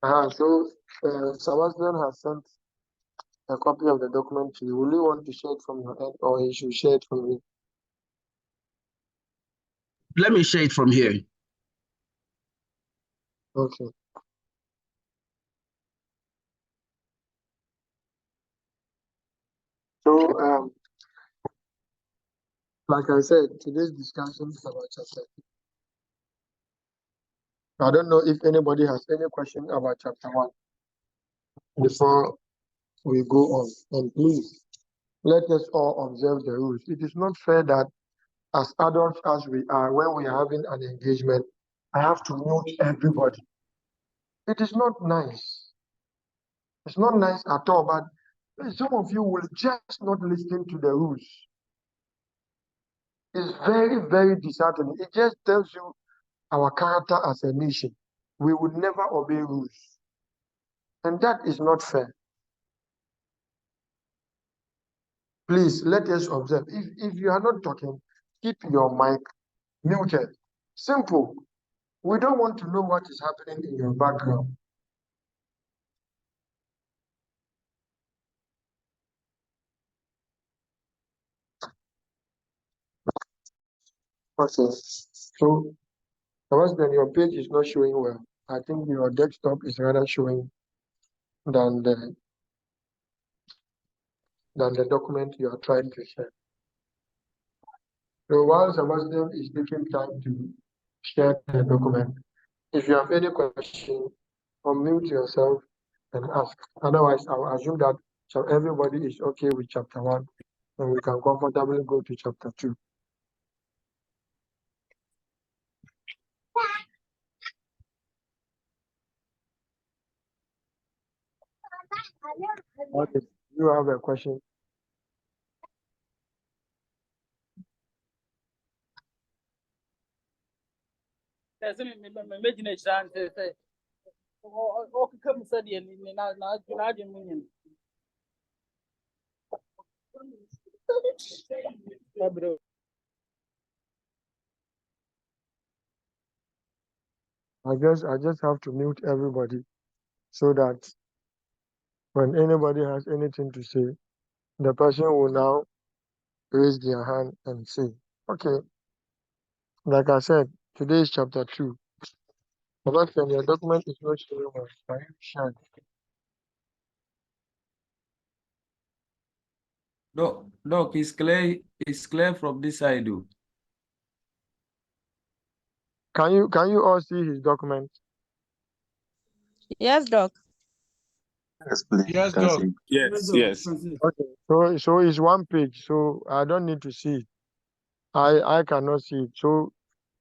So Sebastian has sent a copy of the document to you. Will you want to share it from your end, or he should share it from you? Let me share it from here. Okay. So, like I said, today's discussion is about chapter. I don't know if anybody has any question about chapter 1 before we go on. And please, let us all observe the rules. It is not fair that as adults as we are, when we are having an engagement, I have to mute everybody. It is not nice. It's not nice at all, but some of you will just not listen to the rules. It's very, very disheartening. It just tells you our character as a nation. We would never obey rules. And that is not fair. Please let us observe. If you are not talking, keep your mic muted. Simple. We don't want to know what is happening in your background. Okay. So, then your page is not showing well. I think your desktop is rather showing than the document you are trying to share. So while Sebastian is taking time to share the document, if you have any question, unmute yourself and ask. Otherwise, I will assume that everybody is okay with chapter 1, and we can comfortably go to chapter 2. Okay. You have a question? I just have to mute everybody so that when anybody has anything to say, the person will now raise their hand and say, okay, like I said, today is chapter 2. But when your document is not showing well, can you share it? Doc, it's clear from this side, though. Can you all see his document? Yes, Doc. Yes, please. Yes, Doc. Yes. Okay. So it's one page, so I don't need to see it. I cannot see it. So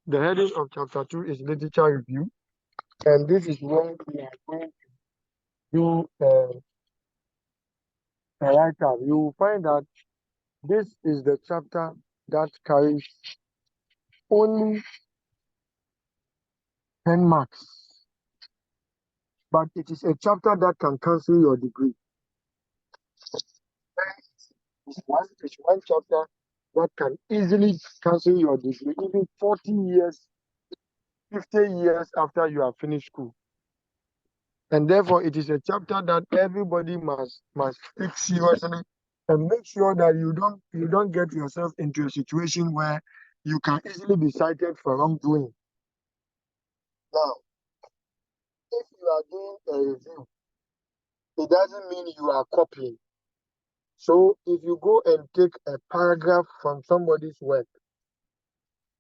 the heading of chapter 2 is literature review, and this is when we are going to do a write-up. You will find that this is the chapter that carries only 10 marks, but it is a chapter that can cancel your degree. It's one chapter that can easily cancel your degree, even 40 years, 50 years after you have finished school. And therefore, it is a chapter that everybody must take seriously and make sure that you don't get yourself into a situation where you can easily be cited for wrongdoing. Now, if you are doing a review, it doesn't mean you are copying. So if you go and take a paragraph from somebody's work,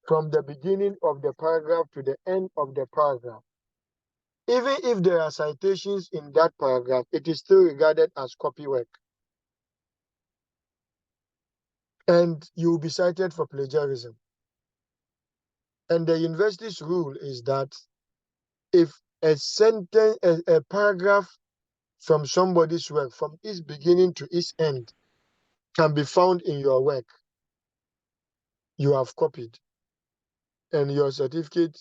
from the beginning of the paragraph to the end of the paragraph, even if there are citations in that paragraph, it is still regarded as copy work. And you will be cited for plagiarism. And the university's rule is that if a sentence, a paragraph from somebody's work, from its beginning to its end, can be found in your work, you have copied, and your certificate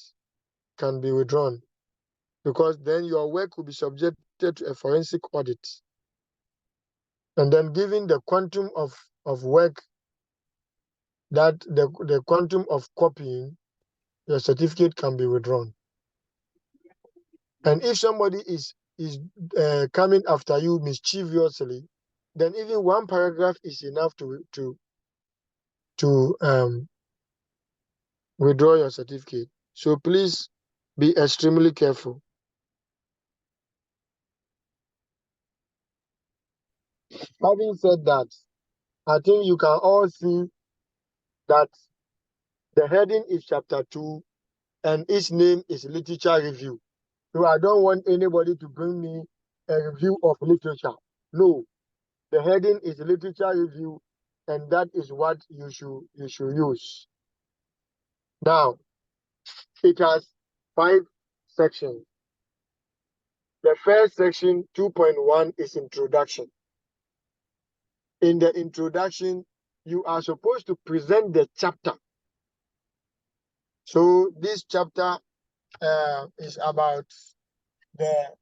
can be withdrawn, because then your work will be subjected to a forensic audit. And then given the quantum of work, that the quantum of copying, your certificate can be withdrawn. And if somebody is is coming after you mischievously, then even one paragraph is enough to withdraw your certificate. So please be extremely careful. Having said that, I think you can all see that the heading is chapter 2 and its name is literature review. So I don't want anybody to bring me a review of literature. No, the heading is literature review, and that is what you should use. Now, it has 5 sections. The first section, 2.1, is introduction. In the introduction, you are supposed to present the chapter. So this chapter is about the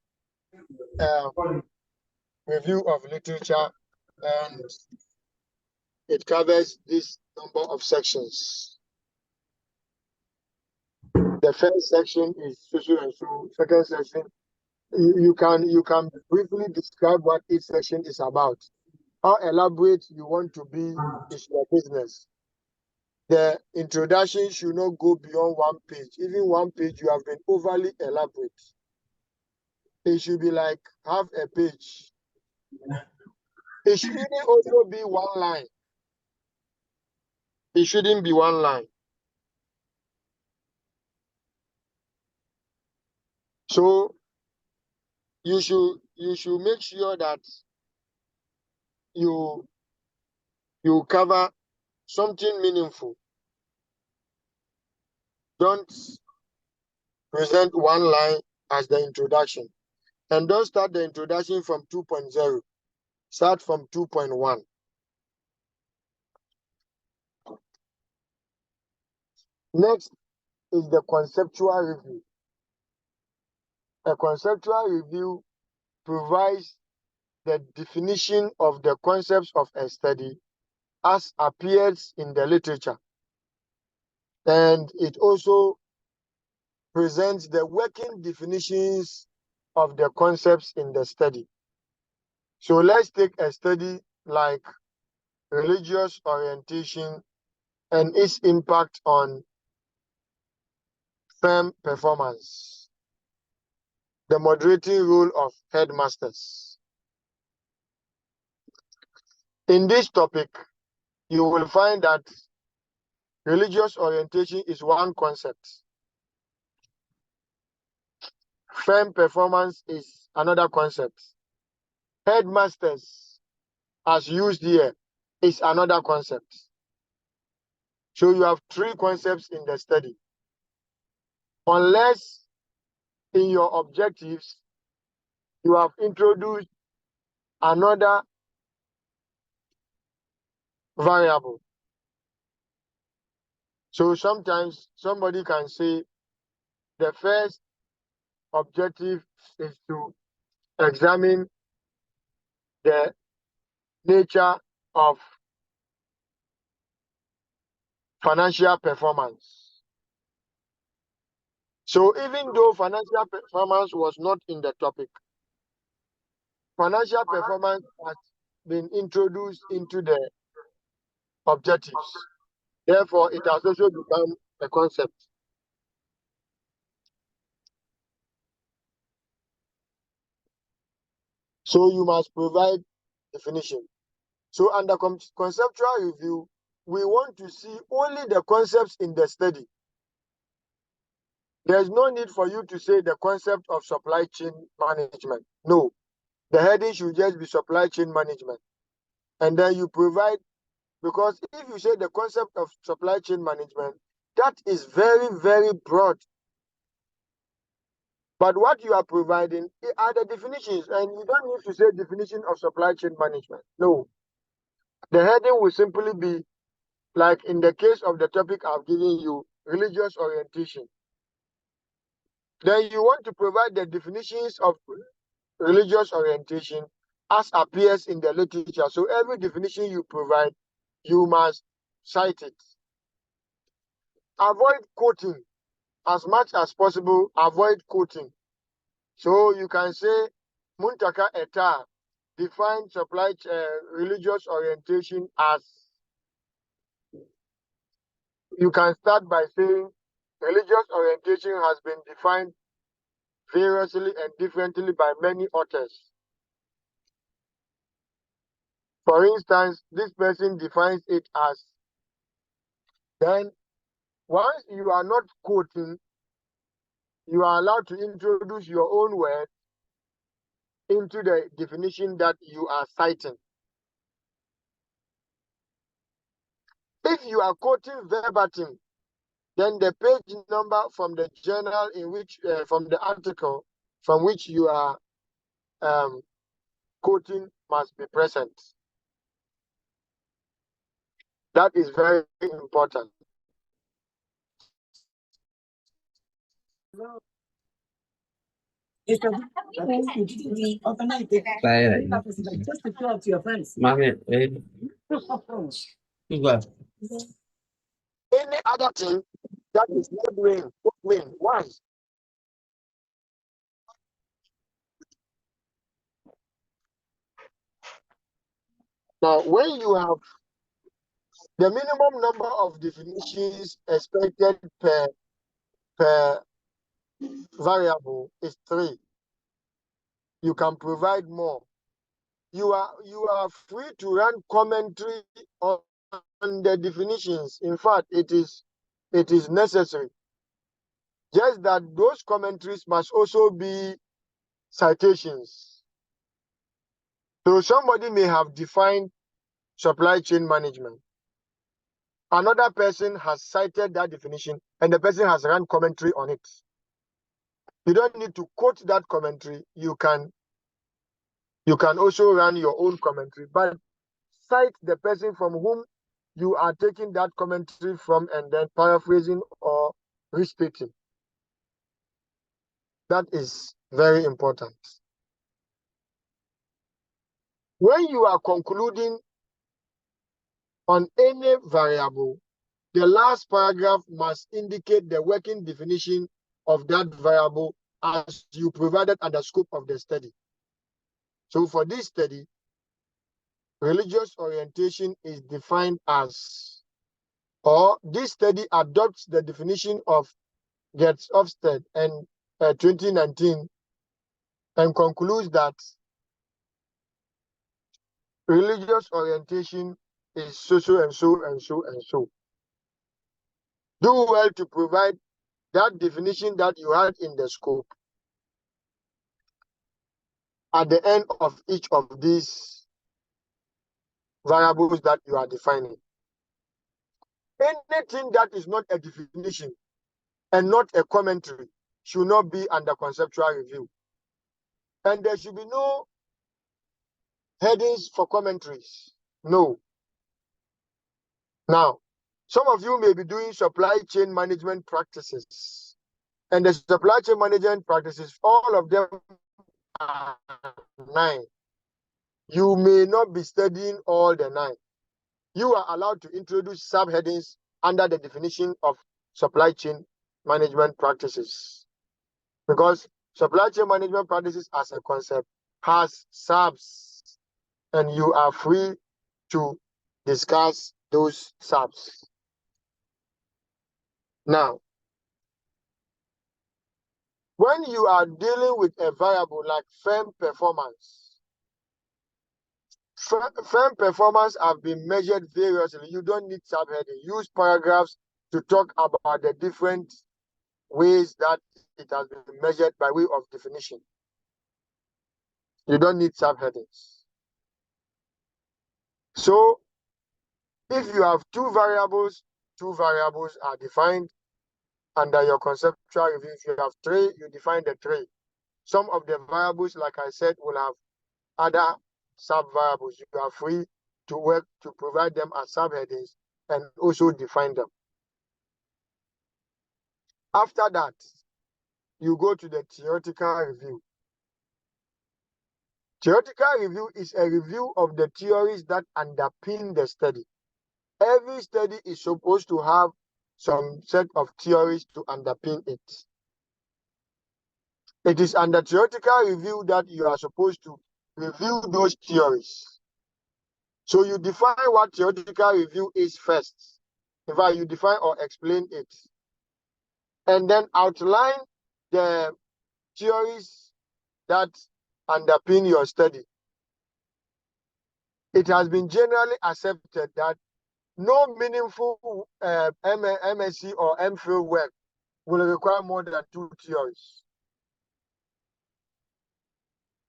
review of literature, and it covers this number of sections. The first section is so and so. Second section, you can briefly describe what each section is about. How elaborate you want to be is your business. The introduction should not go beyond 1 page. Even 1 page, you have been overly elaborate. It should be like half a page. It shouldn't also be 1 line. It shouldn't be 1 line. So you should make sure that you cover something meaningful. Don't present 1 line as the introduction. And don't start the introduction from 2.0. Start from 2.1. Next is the conceptual review. A conceptual review provides the definition of the concepts of a study as appears in the literature. And it also presents the working definitions of the concepts in the study. So let's take a study like religious orientation and its impact on firm performance. The moderating role of headmasters. In this topic, you will find that religious orientation is one concept. Firm performance is another concept. Headmasters, as used here, is another concept. So you have 3 concepts in the study. Unless in your objectives, you have introduced another variable. So sometimes somebody can say the first objective is to examine the nature of financial performance. So even though financial performance was not in the topic, financial performance has been introduced into the objectives. Therefore, it has also become a concept. So you must provide definition. So under conceptual review, we want to see only the concepts in the study. There's no need for you to say the concept of supply chain management. No, the heading should just be supply chain management. And then you provide, because if you say the concept of supply chain management, that is very, very broad. But what you are providing are the definitions, and you don't need to say definition of supply chain management. No. The heading will simply be, like in the case of the topic I've given you, religious orientation. Then you want to provide the definitions of religious orientation as appears in the literature. So every definition you provide, you must cite it. Avoid quoting. As much as possible, avoid quoting. So you can say Muntaka Eta defined religious orientation as, you can start by saying religious orientation has been defined variously and differently by many authors. For instance, this person defines it as, then once you are not quoting, you are allowed to introduce your own word into the definition that you are citing. If you are quoting verbatim, then the page number from the journal in which, from the article from which you are quoting must be present. That is very important. Any other thing that is not doing, why? Now, when you have the minimum number of definitions expected per variable is 3. You can provide more. You are free to run commentary on the definitions. In fact, it is necessary. Just that those commentaries must also be citations. So somebody may have defined supply chain management. Another person has cited that definition and the person has run commentary on it. You don't need to quote that commentary. You can also run your own commentary, but cite the person from whom you are taking that commentary from and then paraphrasing or restating. That is very important. When you are concluding on any variable, the last paragraph must indicate the working definition of that variable as you provided at the scope of the study. So for this study, religious orientation is defined as, or this study adopts the definition of Getz Ofsted and 2019 and concludes that religious orientation is so and so and so and so. Do well to provide that definition that you had in the scope at the end of each of these variables that you are defining. Anything that is not a definition and not a commentary should not be under conceptual review. And there should be no headings for commentaries. No. Now, some of you may be doing supply chain management practices. And the supply chain management practices, all of them are 9. You may not be studying all the 9. You are allowed to introduce subheadings under the definition of supply chain management practices. Because supply chain management practices as a concept has subs, and you are free to discuss those subs. Now, when you are dealing with a variable like firm performance, firm performance have been measured variously. You don't need subheading. Use paragraphs to talk about the different ways that it has been measured by way of definition. You don't need subheadings. So, if you have two variables are defined under your conceptual review. If you have 3, you define the 3. Some of the variables, like I said, will have other sub-variables. You are free to work to provide them as subheadings and also define them. After that, you go to the theoretical review. Theoretical review is a review of the theories that underpin the study. Every study is supposed to have some set of theories to underpin it. It is under theoretical review that you are supposed to review those theories. So you define what theoretical review is first. In fact, you define or explain it. And then outline the theories that underpin your study. It has been generally accepted that no meaningful MSc or MPhil work will require more than 2 theories.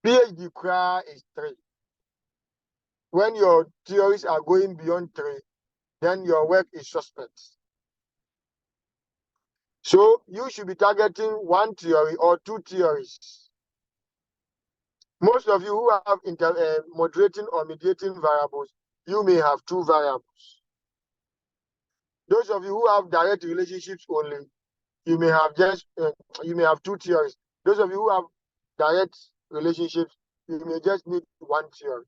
PhD cry is 3. When your theories are going beyond 3, then your work is suspect. So you should be targeting 1 theory or 2 theories. Most of you who have moderating or mediating variables, you may have 2 variables. Those of you who have direct relationships only, you may have 2 theories. Those of you who have direct relationships, you may just need 1 theory.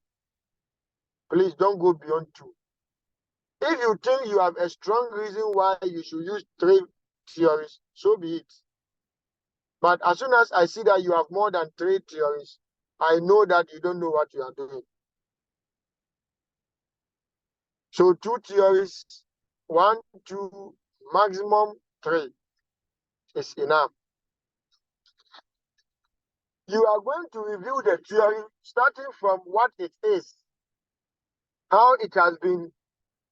Please don't go beyond 2. If you think you have a strong reason why you should use 3 theories, so be it. But as soon as I see that you have more than 3 theories, I know that you don't know what you are doing. So 2 theories, 1, 2, maximum 3 is enough. You are going to review the theory starting from what it is, how it has been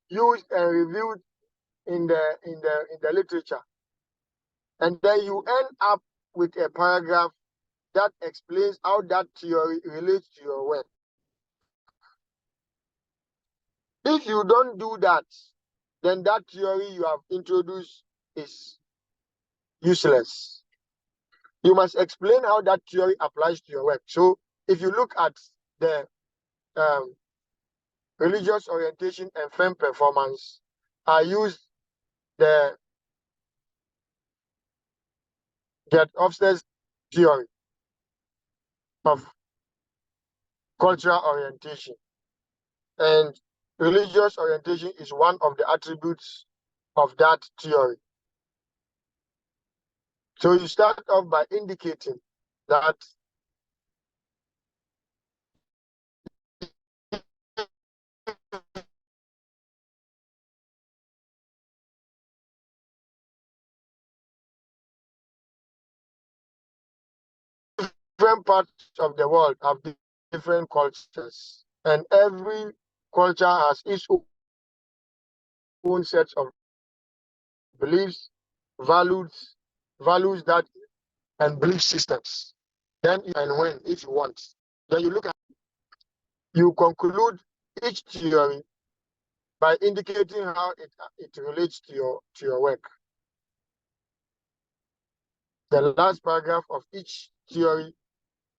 used and reviewed in the literature. And then you end up with a paragraph that explains how that theory relates to your work. If you don't do that, then that theory you have introduced is useless. You must explain how that theory applies to your work. So if you look at the religious orientation and firm performance, I used the Hofstede's theory of cultural orientation. And religious orientation is one of the attributes of that theory. So you start off by indicating that different parts of the world have different cultures, and every culture has its own set of beliefs, values that and belief systems. Then and when, if you want, then you conclude each theory by indicating how it relates to your work. The last paragraph of each theory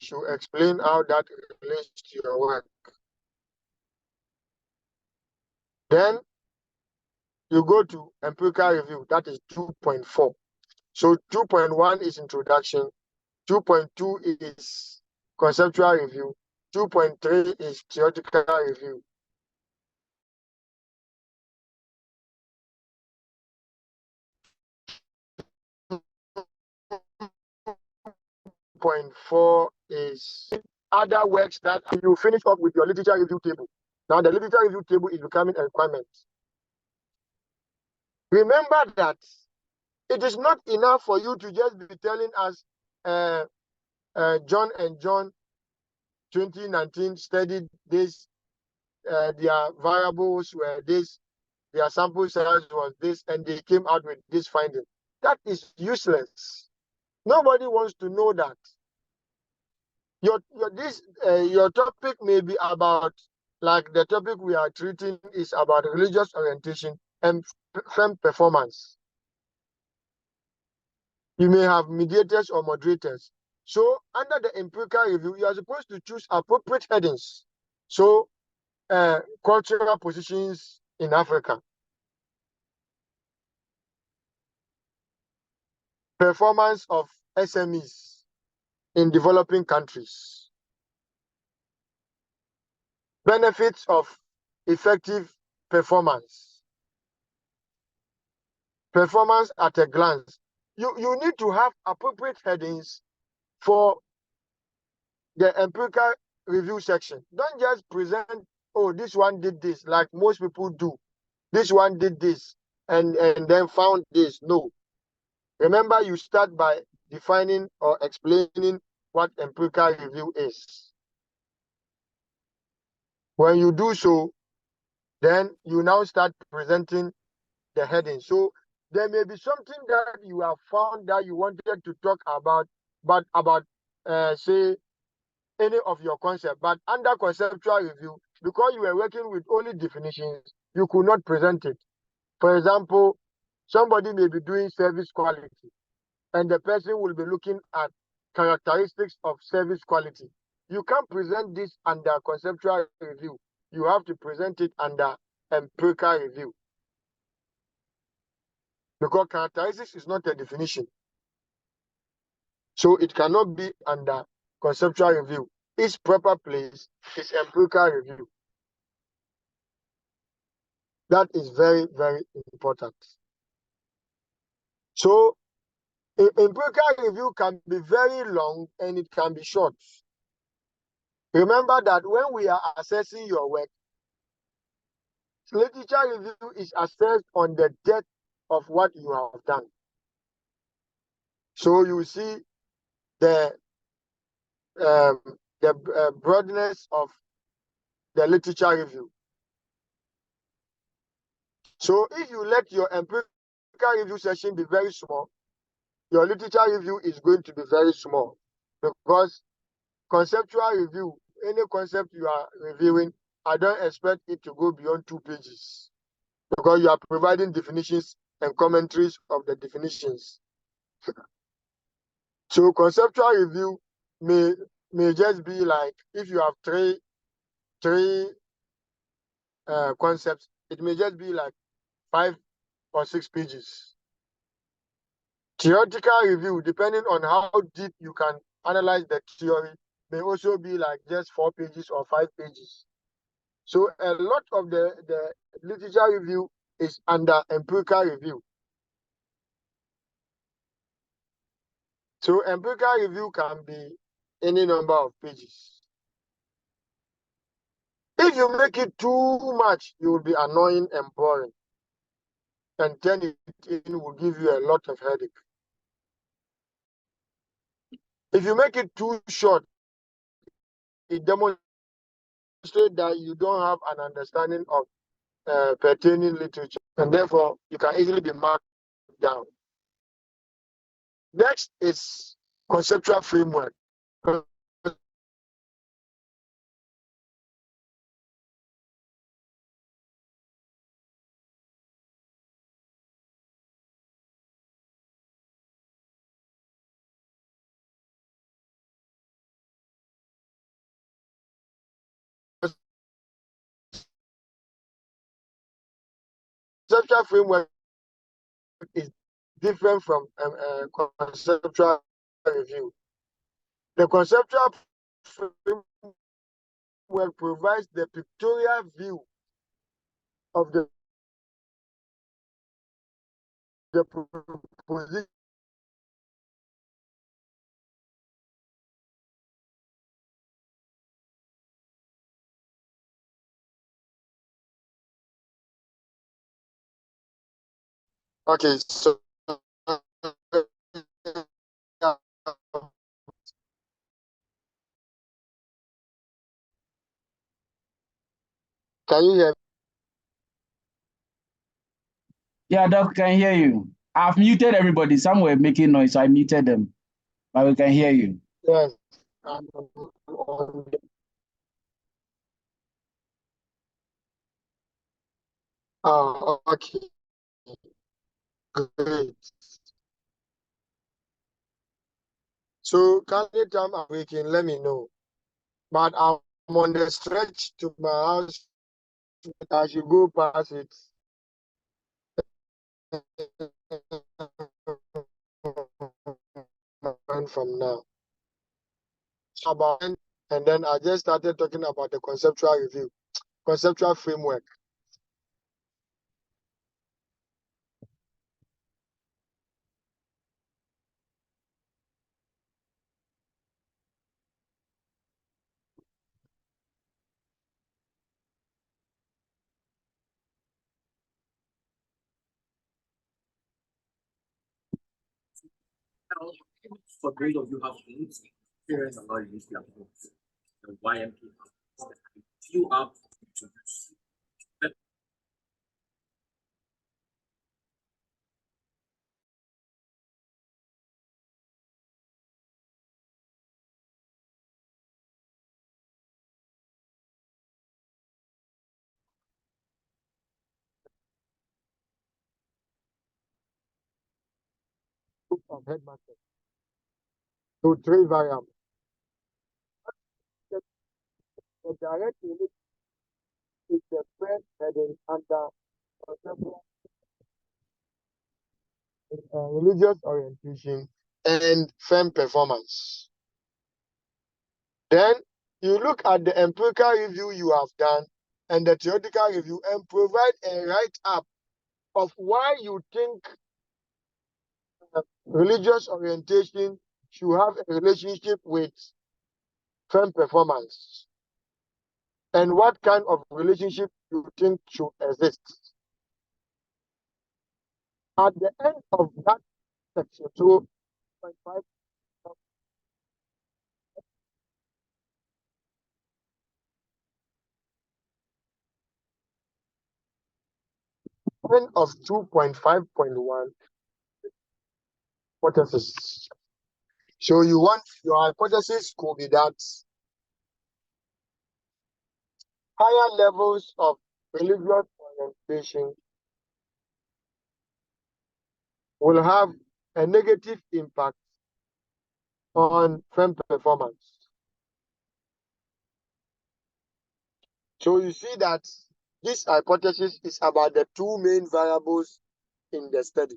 should explain how that relates to your work. Then you go to empirical review, that is 2.4. So 2.1 is introduction, 2.2 is conceptual review, 2.3 is theoretical review. 2.4 is other works that you finish up with your literature review table. Now the literature review table is becoming a requirement. Remember that it is not enough for you to just be telling us John and John 2019 studied this, their variables were this, their sample size was this, and they came out with this finding. That is useless. Nobody wants to know that. Your topic may be about, like the topic we are treating is about religious orientation and firm performance. You may have mediators or moderators. So under the empirical review, you are supposed to choose appropriate headings. So cultural positions in Africa, performance of SMEs in developing countries, benefits of effective performance, performance at a glance. You need to have appropriate headings for the empirical review section. Don't just present, oh, this one did this, like most people do. This one did this and then found this. No. Remember, you start by defining or explaining what empirical review is. When you do so, then you now start presenting the heading. So there may be something that you have found that you wanted to talk about, but about, say, any of your concept. But under conceptual review, because you were working with only definitions, you could not present it. For example, somebody may be doing service quality, and the person will be looking at characteristics of service quality. You can't present this under conceptual review. You have to present it under empirical review. Because characteristics is not a definition. So it cannot be under conceptual review. Its proper place is empirical review. That is very, very important. So empirical review can be very long and it can be short. Remember that when we are assessing your work, literature review is assessed on the depth of what you have done. So you see the broadness of the literature review. So if you let your empirical review session be very small, your literature review is going to be very small, because conceptual review, any concept you are reviewing, I don't expect it to go beyond 2 pages, because you are providing definitions and commentaries of the definitions. So conceptual review may just be like, if you have three concepts, it may just be like 5 or 6 pages. Theoretical review, depending on how deep you can analyze the theory, may also be like just 4 pages or 5 pages. So a lot of the literature review is under empirical review. So empirical review can be any number of pages. If you make it too much, you will be annoying and boring. And turn it in will give you a lot of headache. If you make it too short, it demonstrates that you don't have an understanding of pertaining literature, and therefore you can easily be marked down. Next is conceptual framework. Conceptual framework is different from conceptual review. The conceptual framework provides the pictorial view of the proposition. Okay, so can you hear me? Yeah, Doc, can hear you. I've muted everybody. Some were making noise, so I muted them. But we can hear you. Yes. Okay. Great. So anytime I'm waking, let me know. But I'm on the stretch to my house. I should go past it. From now. So and then I just started talking about the conceptual review, conceptual framework. For those of you who have experience a lot in this the YMP, few up to use. Of headmaster to 3 variables. The direct relation is the first heading under religious orientation and firm performance. Then you look at the empirical review you have done and the theoretical review and provide a write-up of why you think religious orientation should have a relationship with firm performance and what kind of relationship you think should exist. At the end of that section, so 2.5 of 2.5.1 hypothesis. So you want your hypothesis could be that higher levels of religious orientation will have a negative impact on firm performance. So you see that this hypothesis is about the two main variables in the study.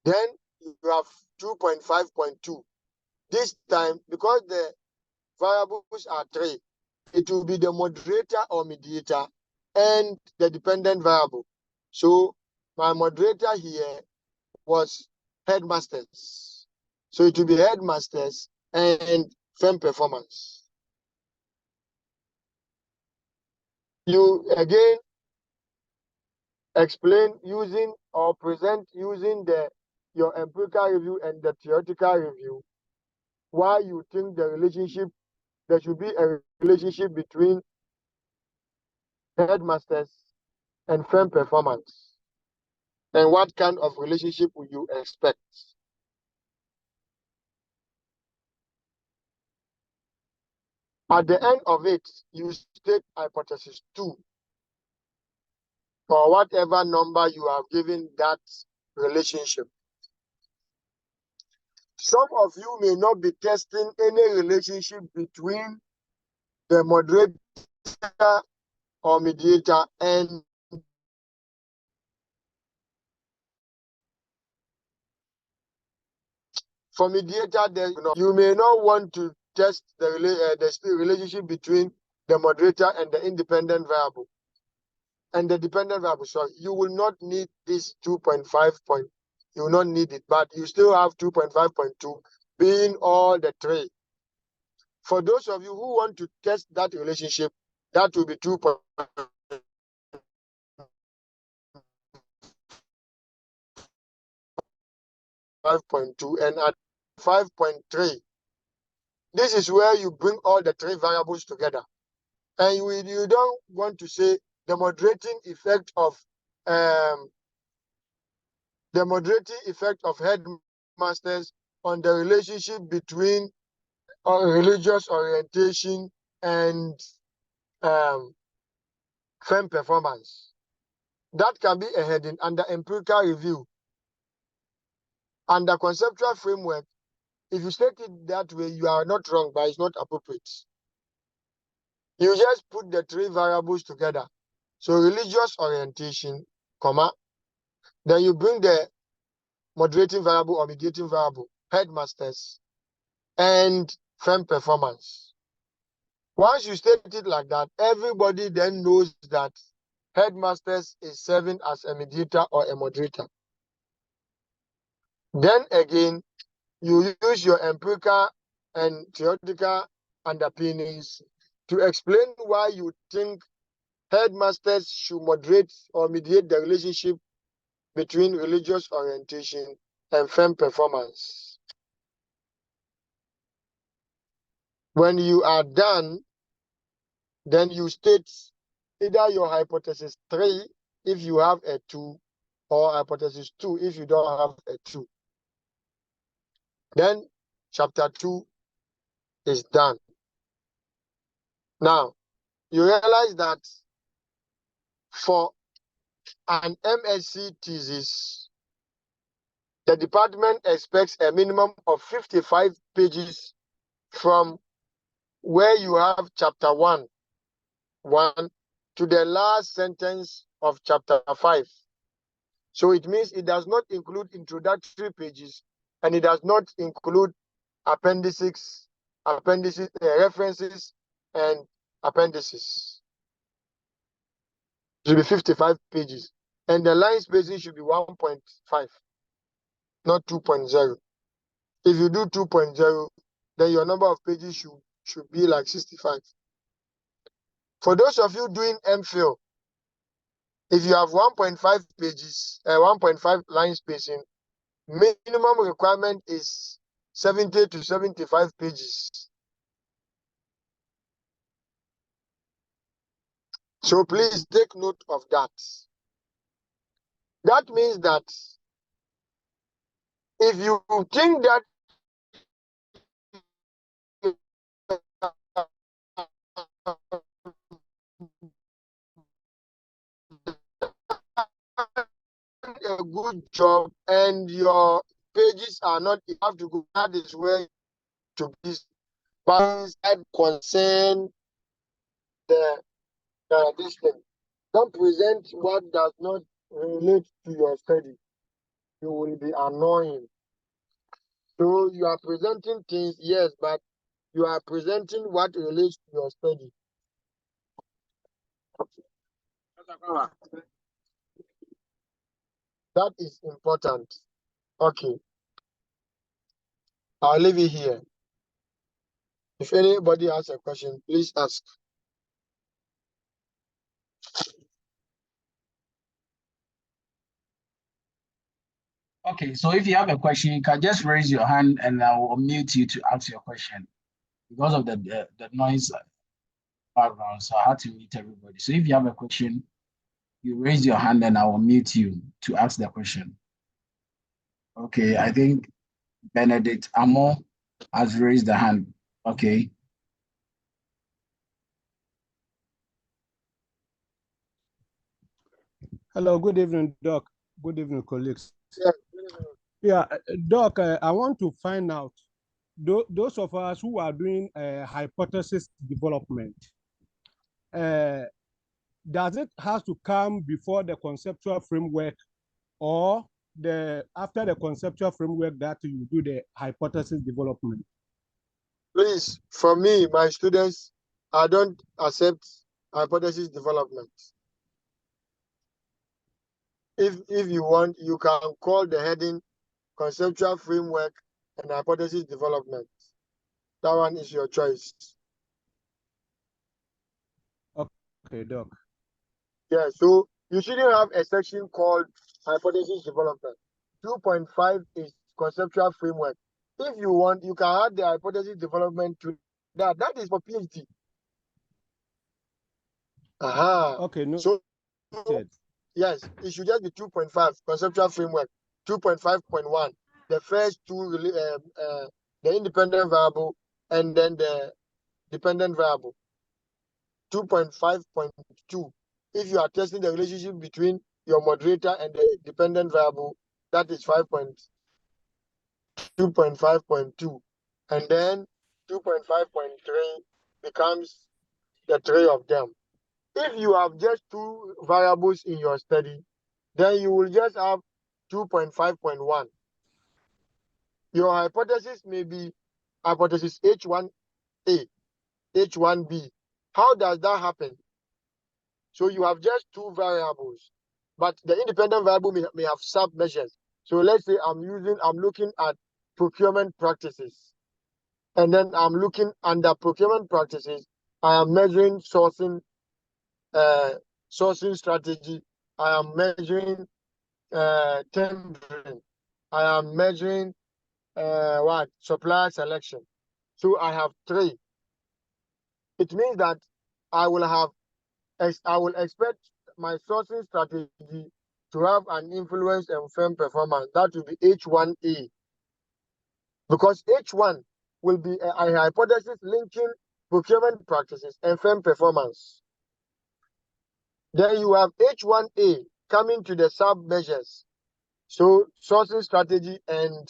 Then you have 2.5.2. This time, because the variables are 3, it will be the moderator or mediator and the dependent variable. So my moderator here was headmasters. So it will be headmasters and firm performance. You again explain using or present using your empirical review and the theoretical review why you think there should be a relationship between headmasters and firm performance. And what kind of relationship would you expect? At the end of it, you state hypothesis 2 for whatever number you have given that relationship. Some of you may not be testing any relationship between the moderator or mediator and for mediator, you may not want to test the relationship between the moderator and the independent variable. And the dependent variable, sorry, you will not need this 2.5 point. You will not need it, but you still have 2.5.2 being all the 3. For those of you who want to test that relationship, that will be 2.5.2 and at 5.3. This is where you bring all the 3 variables together. And you don't want to say the moderating effect of headmasters on the relationship between religious orientation and firm performance. That can be a heading under empirical review. Under conceptual framework, if you state it that way, you are not wrong, but it's not appropriate. You just put the 3 variables together. So religious orientation, comma, then you bring the moderating variable or mediating variable, headmasters, and firm performance. Once you state it like that, everybody then knows that headmasters is serving as a mediator or a moderator. Then again, you use your empirical and theoretical underpinnings to explain why you think headmasters should moderate or mediate the relationship between religious orientation and firm performance. When you are done, then you state either your hypothesis 3 if you have a 2, or hypothesis 2 if you don't have a 2. Then chapter 2 is done. Now, you realize that for an MSc thesis, the department expects a minimum of 55 pages from where you have chapter 1 to the last sentence of chapter 5. So it means it does not include introductory pages, and it does not include appendices, references, and appendices. It should be 55 pages. And the line spacing should be 1.5, not 2.0. If you do 2.0, then your number of pages should be like 65. For those of you doing MPhil, if you have 1.5 pages, 1.5 line spacing, minimum requirement is 70 to 75 pages. So please take note of that. That means that if you think that a good job and your pages are not, you have to go, that is where to be balance that concern this thing. Don't present what does not relate to your study. You will be annoying. So you are presenting things, yes, but you are presenting what relates to your study. That is important. Okay. I'll leave it here. If anybody has a question, please ask. Okay, so if you have a question, you can just raise your hand and I will mute you to ask your question because of the noise background. So I had to mute everybody. So if you have a question, you raise your hand and I will mute you to ask the question. Okay, I think Benedict Amo has raised the hand. Okay. Hello, good evening, Doc. Good evening, colleagues. Yeah, Yeah, Doc, I want to find out, those of us who are doing hypothesis development, does it have to come before the conceptual framework or after the conceptual framework that you do the hypothesis development? please, for me, my students, I don't accept hypothesis development. If you want, you can call the heading conceptual framework and hypothesis development. That one is your choice. Okay, Doc. Yeah, so you shouldn't have a section called hypothesis development. 2.5 is conceptual framework. If you want, you can add the hypothesis development to that. That is for PhD. Okay, no. So yes, it should just be 2.5 conceptual framework, 2.5.1. The first two, the independent variable and then the dependent variable. 2.5.2. If you are testing the relationship between your moderator and the dependent variable, that is 2.5.2. And then 2.5.3 becomes the three of them. If you have just two variables in your study, then you will just have 2.5.1. Your hypothesis may be hypothesis H1A, H1B. How does that happen? So you have just two variables, but the independent variable may have sub-measures. So let's say I'm looking at procurement practices, and then I'm looking under procurement practices, I am measuring sourcing sourcing strategy. I am measuring tendering. I am measuring supplier selection. So I have 3. It means that I will expect my sourcing strategy to have an influence on firm performance. That will be H1A. Because H1 will be a hypothesis linking procurement practices and firm performance. Then you have H1A coming to the sub measures. So sourcing strategy and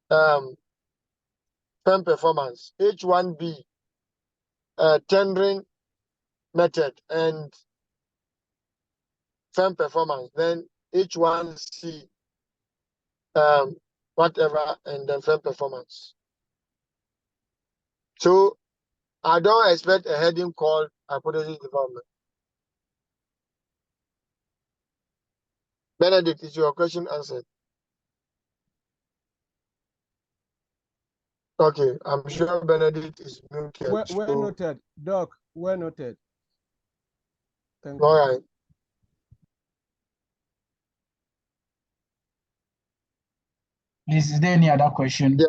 firm performance. H1B, tendering method and firm performance. Then H1C, whatever, and then firm performance. So I don't expect a heading called hypothesis development. Benedict, is your question answered? Okay, I'm sure Benedict is muted. Well noted, Doc. Well noted. Thank you. All right. Please, is there any other question? Yeah.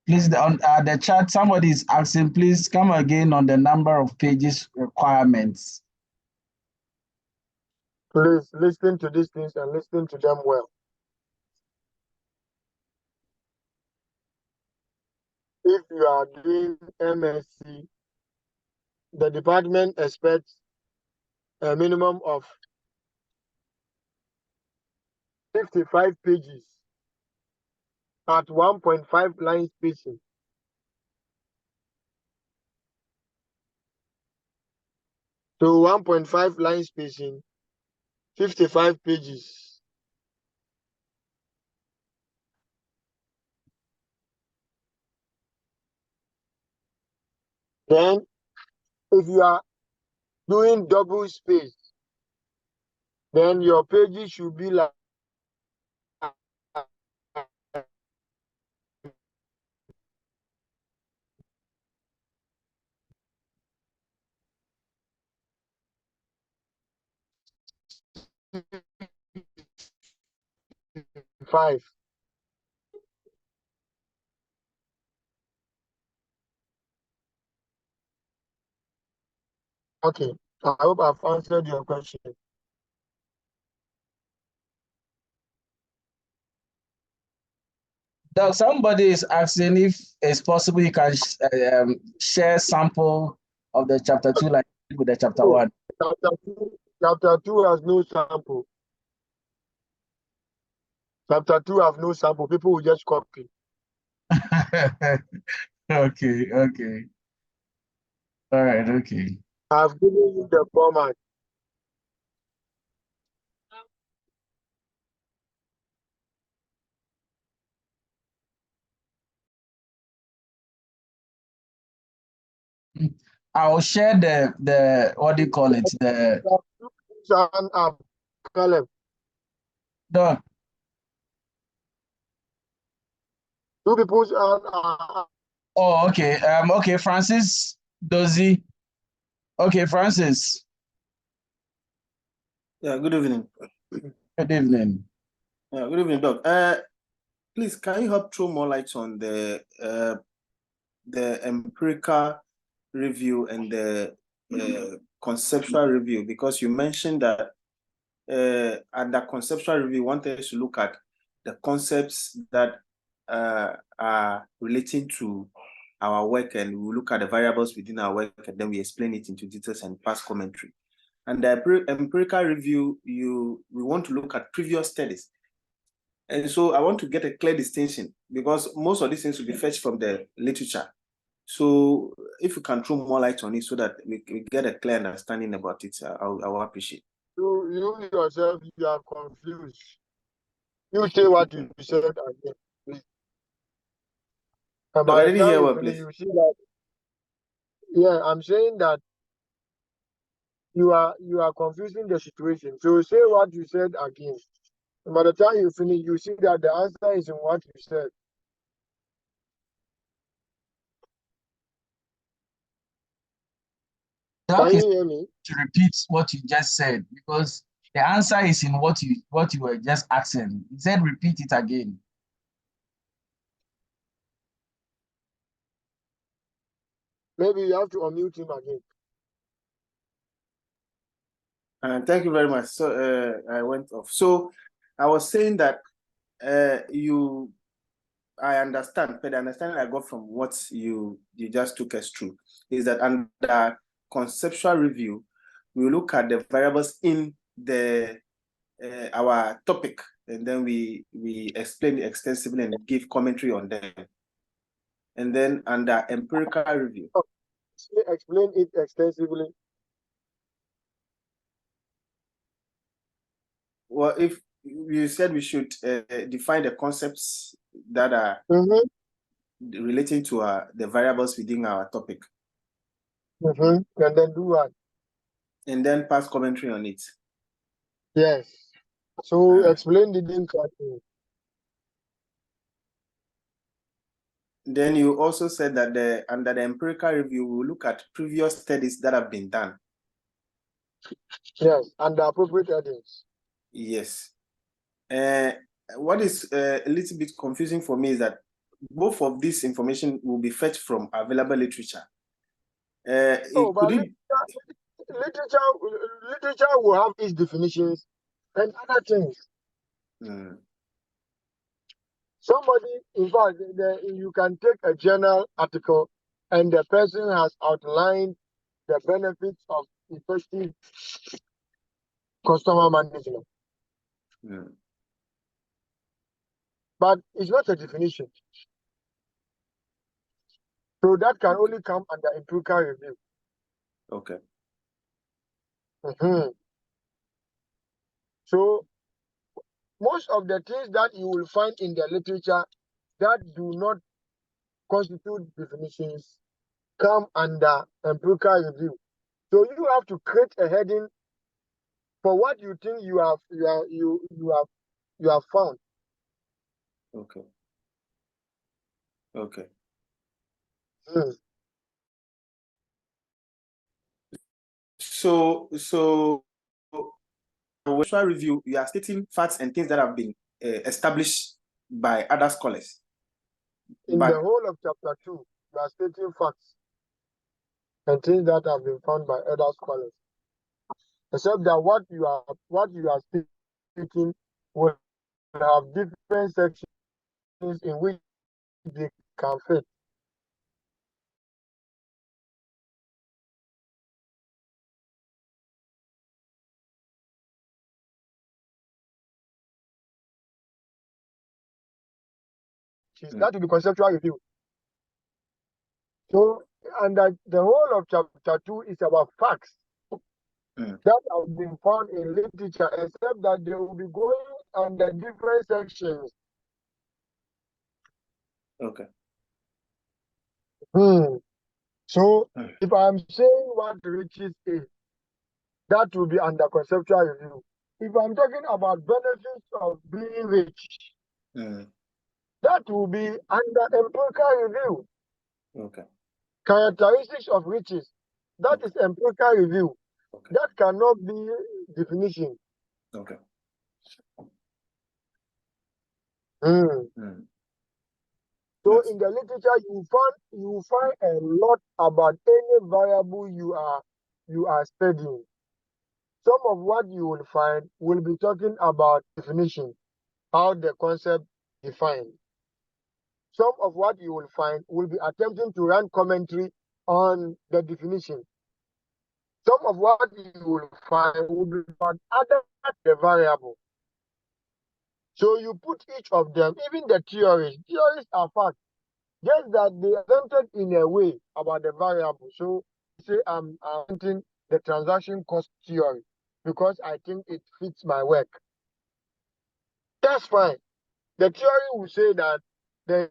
Please, on the chat, somebody is asking, please come again on the number of pages requirements. Please listen to these things and listen to them well. If you are doing MSc, the department expects a minimum of 55 pages at 1.5 line spacing. So 1.5 line spacing, 55 pages. Then, if you are doing double space, then your pages should be like 5. Okay, I hope I've answered your question. Now, somebody is asking if it's possible you can share sample of the chapter 2 like with the chapter 1. Chapter 2 has no sample. Chapter 2 have no sample. People will just copy. Okay. All right, okay. I've given you the format. I'll share the what do you call it? The Two people's Oh, okay. Okay, Francis Dozie. Okay, Francis. Yeah, good evening. Good evening. Yeah, good evening, Doc. Please, can you help throw more light on the empirical review and the conceptual review? Because you mentioned that at the conceptual review, you wanted to look at the concepts that are relating to our work, and we look at the variables within our work, and then we explain it into details and pass commentary. And the empirical review, we want to look at previous studies. And so I want to get a clear distinction, because most of these things will be fetched from the literature. So if you can throw more light on it so that we get a clear understanding about it, I will appreciate. You yourself, you are confused. You say what you said again, please. And No, I didn't hear what, please. You see that. Yeah, I'm saying that you are confusing the situation. So say what you said again. And by the time you finish, you see that the answer is in what you said. Can Okay, you hear me? to repeat what you just said because the answer is in what you were just asking. He said repeat it again. Maybe you have to unmute him again. Thank you very much. So I went off. So I was saying that I understand, but the understanding I got from what you just took us through is that under conceptual review, we look at the variables in the our topic, and then we explain it extensively and give commentary on them. And then under empirical review, Explain it extensively. well, if you said we should define the concepts that are relating to the variables within our topic, and then do what? and then pass commentary on it. Yes. So explain the thing. Then you also said that under the empirical review, we will look at previous studies that have been done. Yes, and the appropriate headings. Yes. What is a little bit confusing for me is that both of this information will be fetched from available literature. But literature will have its definitions and other things. Somebody, in fact, you can take a journal article and the person has outlined the benefits of effective customer management. But it's not a definition. So that can only come under empirical review. Okay. So most of the things that you will find in the literature that do not constitute definitions come under empirical review. So you have to create a heading for what you think you have found. Okay. Okay. So conceptual review, you are stating facts and things that have been established by other scholars. In the whole of chapter 2, you are stating facts and things that have been found by other scholars. Except that what you are stating will have different sections in which they can fit. That will be conceptual review. So, and that the whole of chapter 2 is about facts that have been found in literature, except that they will be going under different sections. Okay. So, if I'm saying what riches is, that will be under conceptual review. If I'm talking about benefits of being rich, that will be under empirical review. Okay. Characteristics of riches, that is empirical review. Okay. That cannot be definition. Okay. So in the literature, you find a lot about any variable you are studying. Some of what you will find will be talking about definition, how the concept defined. Some of what you will find will be attempting to run commentary on the definition. Some of what you will find will be about other the variable. So you put each of them, even the theories. Theories are facts, just that they are presented in a way about the variable. So say I'm presenting the transaction cost theory because I think it fits my work. That's fine. The theory will say that the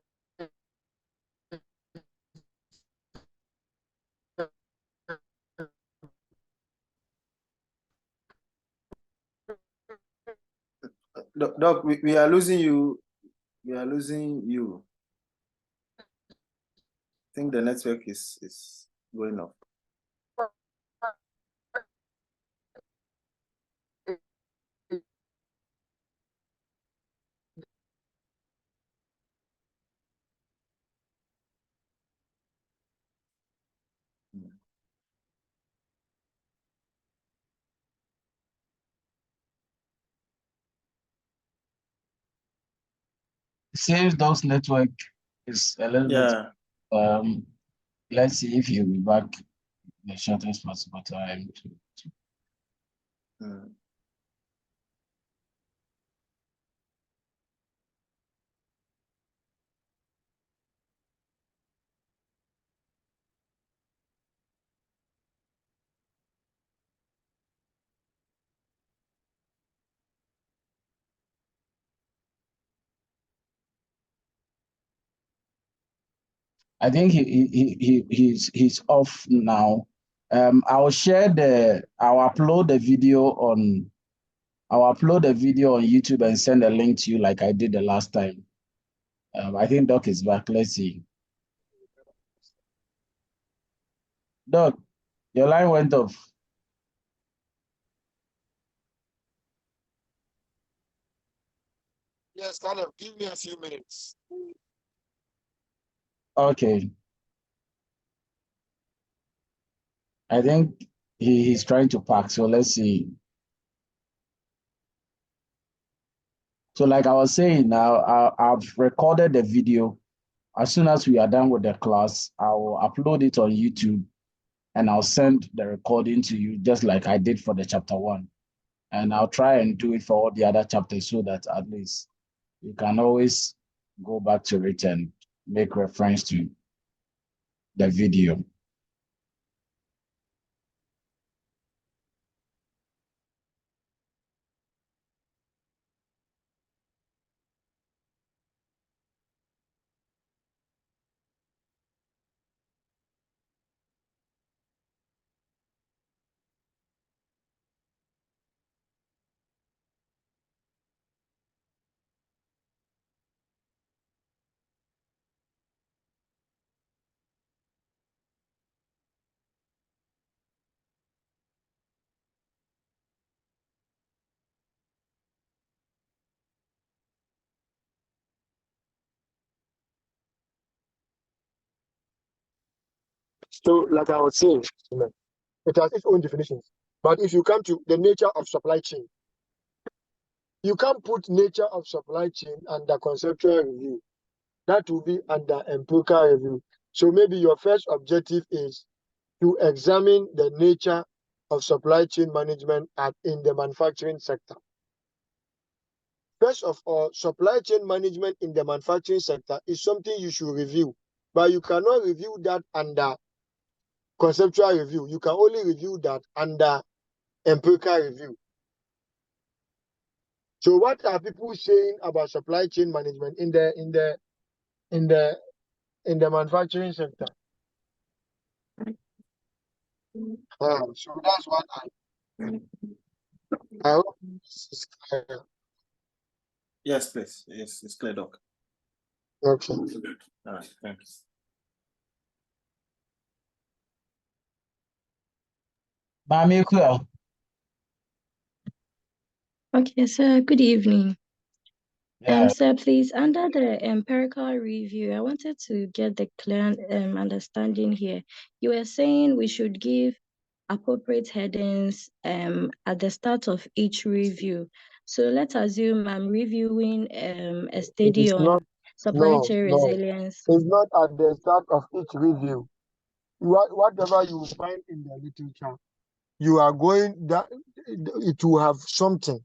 Doc, we are losing you. We are losing you. I think the network is going off. It seems those network is a little bit. Yeah. Let's see if you'll be back in the shortest possible time. Mm. I think he's off now. I'll upload the video on YouTube and send a link to you like I did the last time. I think Doc is back. Let's see. Doc, your line went off. Yes, Caleb, give me a few minutes. Okay. I think he's trying to pack, so let's see. So like I was saying now, I've recorded the video. As soon as we are done with the class, I will upload it on YouTube and I'll send the recording to you just like I did for the chapter 1. And I'll try and do it for all the other chapters so that at least you can always go back to it and make reference to the video. So, like I was saying, it has its own definitions. But if you come to the nature of supply chain, you can't put nature of supply chain under conceptual review. That will be under empirical review. So maybe your first objective is to examine the nature of supply chain management in the manufacturing sector. First of all, supply chain management in the manufacturing sector is something you should review, but you cannot review that under conceptual review. You can only review that under empirical review. So what are people saying about supply chain management in the manufacturing sector? So that's what I hope this is clear. Yes, please. Yes, it's clear, Doc. Okay. All right, thanks. Mami Kuya. Okay, sir, good evening. Yeah. Sir, please, under the empirical review, I wanted to get the clear understanding here. You were saying we should give appropriate headings at the start of each review. So let's assume I'm reviewing a study on supply chain resilience. It's not at the start of each review. Whatever you find in the literature, you are going that it will have something.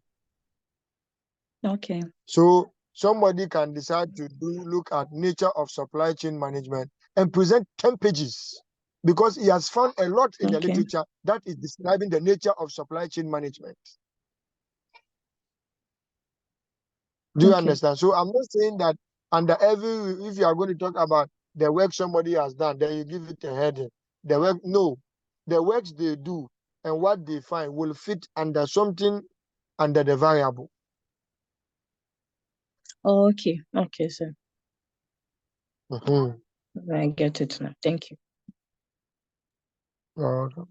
Okay. So somebody can decide to look at nature of supply chain management and present 10 pages because he has found a lot in the literature that is describing the nature of supply chain management. Do you understand? So I'm not saying that under if you are going to talk about the work somebody has done, then you give it a heading. The work, no. The works they do and what they find will fit under something under the variable. Okay, okay, sir. Mhm. I get it now. Thank you. Okay.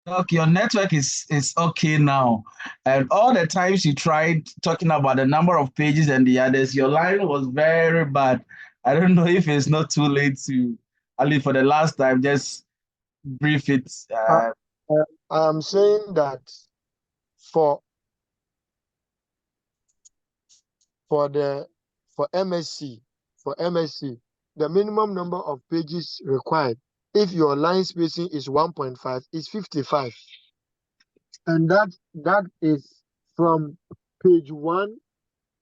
Okay, your network is okay now. And all the times you tried talking about the number of pages and the others, your line was very bad. I don't know if it's not too late to, at least for the last time, just brief it. I, I'm saying that for the for MSc the minimum number of pages required if your line spacing is 1.5 is 55, and that is from page 1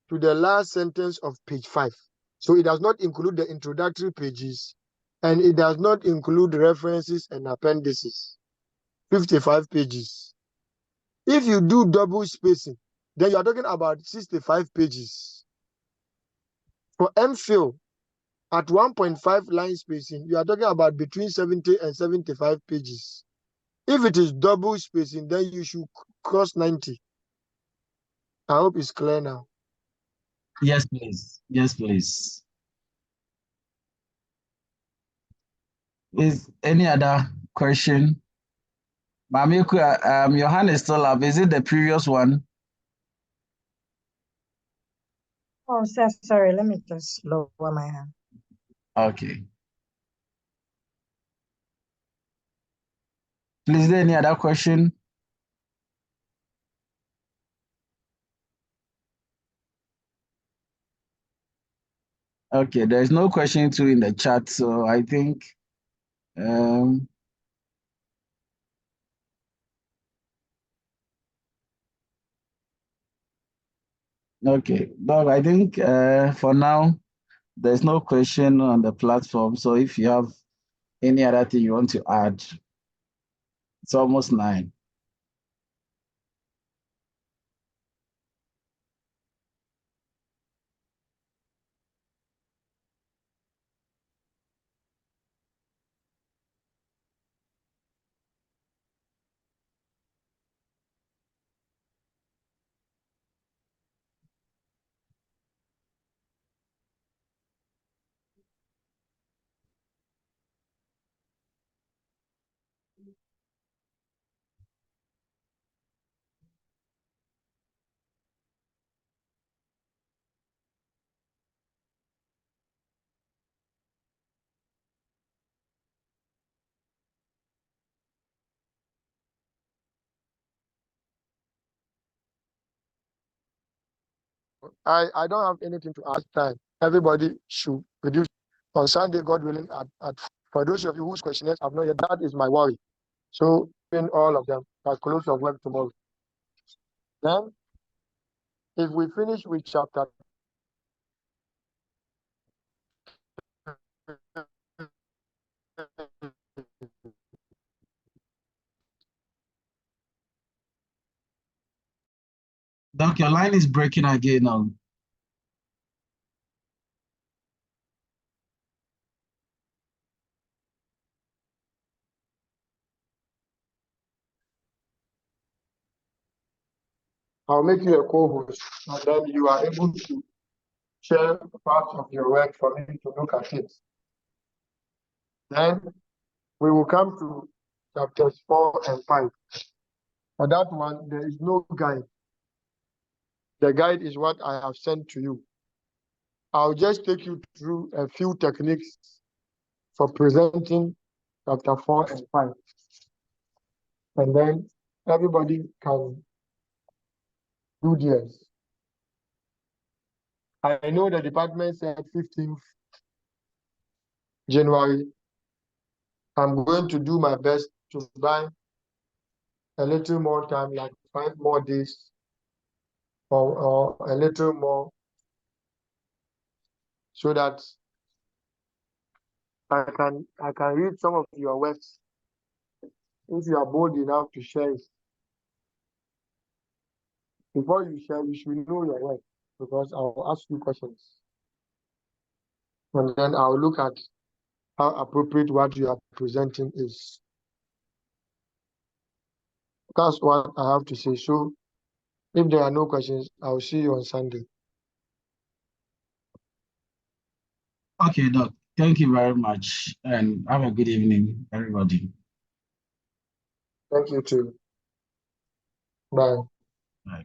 to the last sentence of page 5. So it does not include the introductory pages, and it does not include references and appendices. 55 pages. If you do double spacing, then you are talking about 65 pages. For MPhil, at 1.5 line spacing, you are talking about between 70 and 75 pages. If it is double spacing, then you should cross 90. I hope it's clear now. Yes, please. Yes, please. Is any other question? Mamiku, your hand is still up. Is it the previous one? Oh, sir, sorry. Let me just lower my hand. Okay. Please, is there any other question? Okay, there's no question too in the chat, so I think okay. But I think for now there's no question on the platform. So if you have any other thing you want to add, it's almost 9. I don't have anything to ask time. Everybody should reduce on Sunday, God willing, for those of you whose questionnaires have not yet, that is my worry. So in all of them, I'll close your work tomorrow. Then if we finish with chapter Doc, your line is breaking again now. I'll make you a co-host, and then you are able to share part of your work for me to look at it. Then we will come to chapters 4 and 5. For that one, there is no guide. The guide is what I have sent to you. I'll just take you through a few techniques for presenting chapter 4 and 5. And then everybody can do theirs. I know the department said 15th January. I'm going to do my best to buy a little more time, like 5 more days or a little more, so that I can read some of your works if you are bold enough to share it. Before you share, you should know your work, because I'll ask you questions. And then I'll look at how appropriate what you are presenting is. That's what I have to say. So If there are no questions, I'll see you on Sunday. Okay, Doc. Thank you very much, and have a good evening, everybody. Thank you too. Bye. Bye.